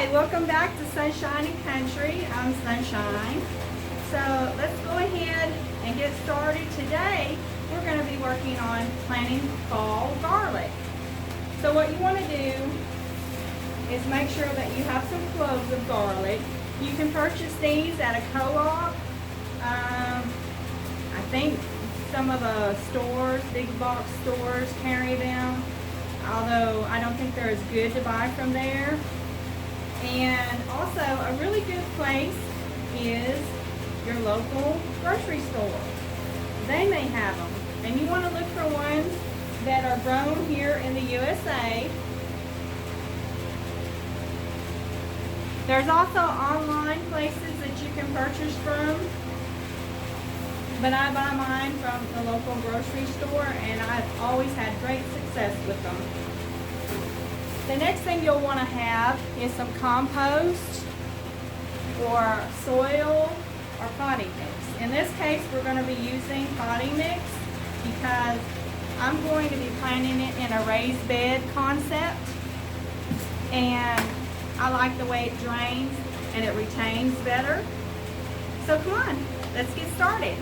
Hi, welcome back to Sunshine and Country. I'm Sunshine. So let's go ahead and get started. Today we're going to be working on planting fall garlic. So what you want to do is make sure that you have some cloves of garlic. You can purchase these at a co-op. I think some of the stores, big box stores, carry them, although I don't think they're as good to buy from there. And also a really good place is your local grocery store. They may have them, and you want to look for ones that are grown here in the USA. There's also online places that you can purchase from, but I buy mine from the local grocery store, and I've always had great success with them. The next thing you'll want to have is some compost or soil or potting mix. In this case, we're going to be using potting mix because I'm going to be planting it in a raised bed concept, and I like the way it drains and it retains better. So come on, let's get started.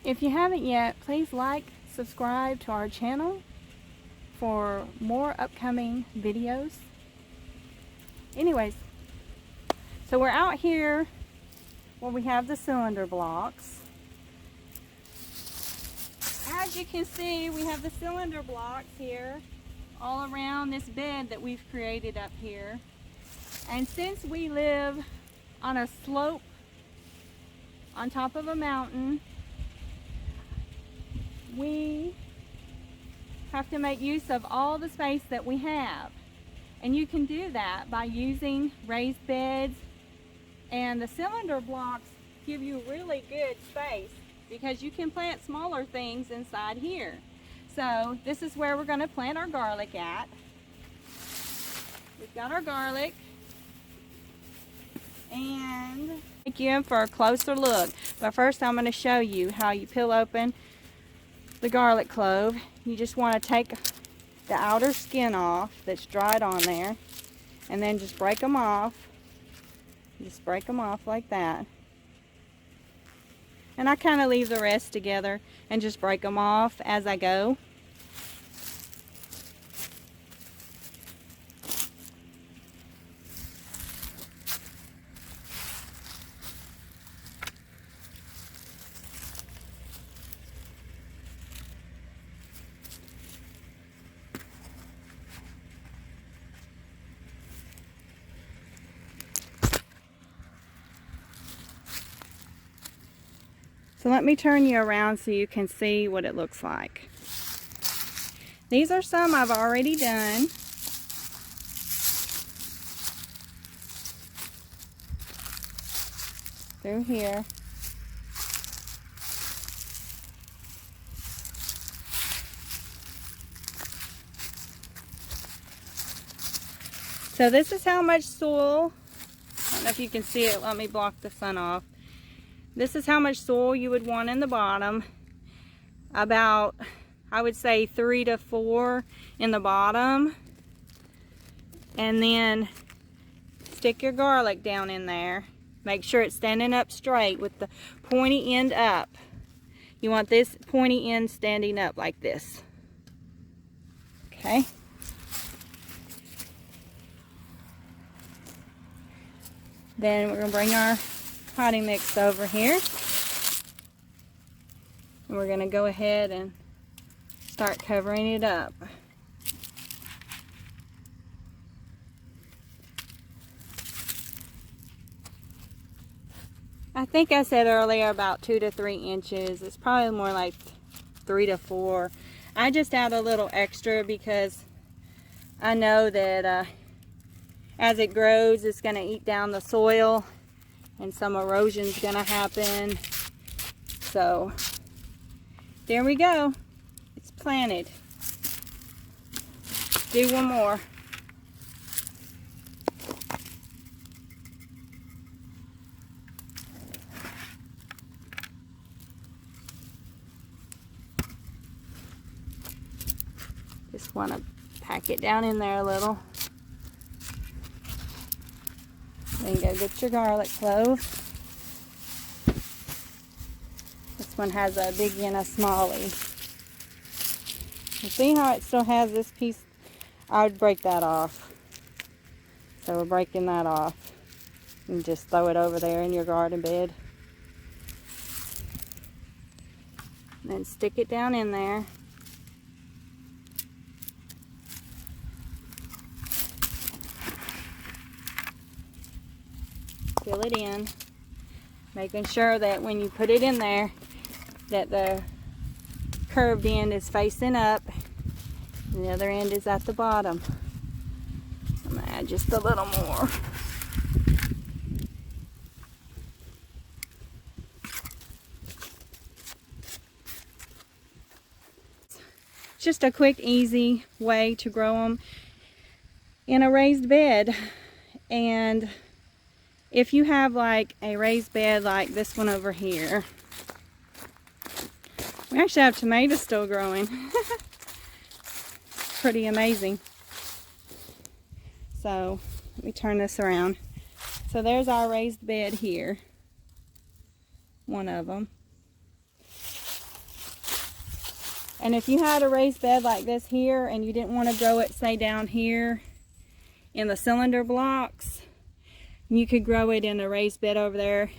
If you haven't yet, please like, subscribe to our channel for more upcoming videos. Anyways, so we're out here where we have the cylinder blocks. As you can see, we have the cylinder blocks here all around this bed that we've created up here. And since we live on a slope on top of a mountain, we have to make use of all the space that we have. And you can do that by using raised beds, and the cylinder blocks give you really good space because you can plant smaller things inside here. So this is where we're going to plant our garlic at. We've got our garlic, and take you in for a closer look. But first I'm going to show you how you peel open the garlic clove. You just want to take the outer skin off that's dried on there, and then just break them off. Just break them off like that. And I kind of leave the rest together and just break them off as I go. So let me turn you around so you can see what it looks like. These are some I've already done. Through here. So this is how much soil, I don't know if you can see it, let me block the sun off. This is how much soil you would want in the bottom. About, I would say 3 to 4 in the bottom. And then stick your garlic down in there. Make sure it's standing up straight with the pointy end up. You want this pointy end standing up like this. Okay. Then we're going to bring our potting mix over here, and we're going to go ahead and start covering it up. I think I said earlier about 2 to 3 inches. It's probably more like 3 to 4. I just add a little extra because I know that as it grows, it's going to eat down the soil, and some erosion is going to happen. So there we go. It's planted. Do one more. Just want to pack it down in there a little. Then go get your garlic clove. This one has a biggie and a smallie. You see how it still has this piece? I would break that off. So we're breaking that off. And just throw it over there in your garden bed. And then stick it down in there. Fill it in. Making sure that when you put it in there, that the curved end is facing up and the other end is at the bottom. I'm going to add just a little more. Just a quick, easy way to grow them in a raised bed. And if you have like a raised bed like this one over here, we actually have tomatoes still growing. Pretty amazing. So let me turn this around. So there's our raised bed here, one of them. And if you had a raised bed like this here and you didn't want to grow it, say down here in the cylinder blocks, you could grow it in a raised bed over there.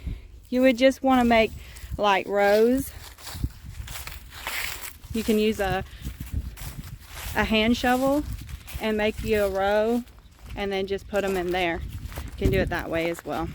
You would just want to make like rows. You can use a hand shovel and make you a row and then just put them in there. You can do it that way as well.